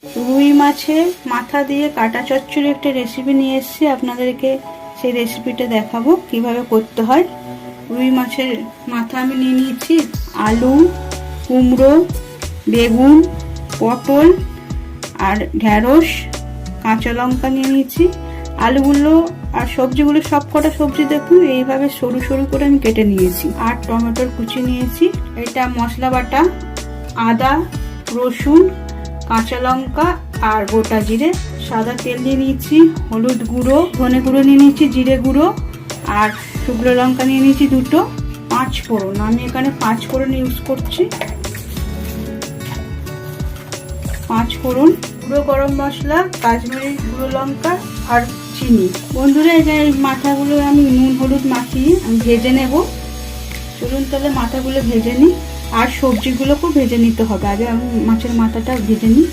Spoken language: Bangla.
রুই মাছের মাথা দিয়ে কাটা চচ্চড়ি একটা রেসিপি নিয়ে এসেছি, আপনাদেরকে সেই রেসিপিটা দেখাবো কিভাবে করতে হয়। রুই মাছের মাথা আমি নিয়ে নিয়েছি, আলু, কুমড়ো, বেগুন, পটল আর ঢ্যাঁড়স, কাঁচা লঙ্কা নিয়ে নিয়েছি। আলুগুলো আর সবজিগুলো সব কটা সবজি দেখুন এইভাবে সরু সরু করে আমি কেটে নিয়েছি। আর টমেটোর কুচি নিয়েছি। এটা মশলা বাটা, আদা, রসুন, কাঁচা লঙ্কা আর গোটা জিরে। সাদা তেল নিয়ে নিয়েছি, হলুদ গুঁড়ো, ধনে গুঁড়ো নিয়ে নিয়েছি, জিরে গুঁড়ো আর শুকনো লঙ্কা নিয়ে নিয়েছি দুটো। 5 ফোড়ন, আমি এখানে 5 ফোড়ন ইউজ করছি। 5 ফোড়ন, গুঁড়ো গরম মশলা, কাশ্মীরি গুঁড়ো লঙ্কা আর চিনি। বন্ধুরা, এই মাথাগুলো আমি নুন হলুদ মাখিয়ে আমি ভেজে নেব। চলুন তাহলে মাথাগুলো ভেজে নিই, আর সবজিগুলোকেও ভেজে নিতে হবে। আগে আমি মাছের মাথাটা ভেজে নিই।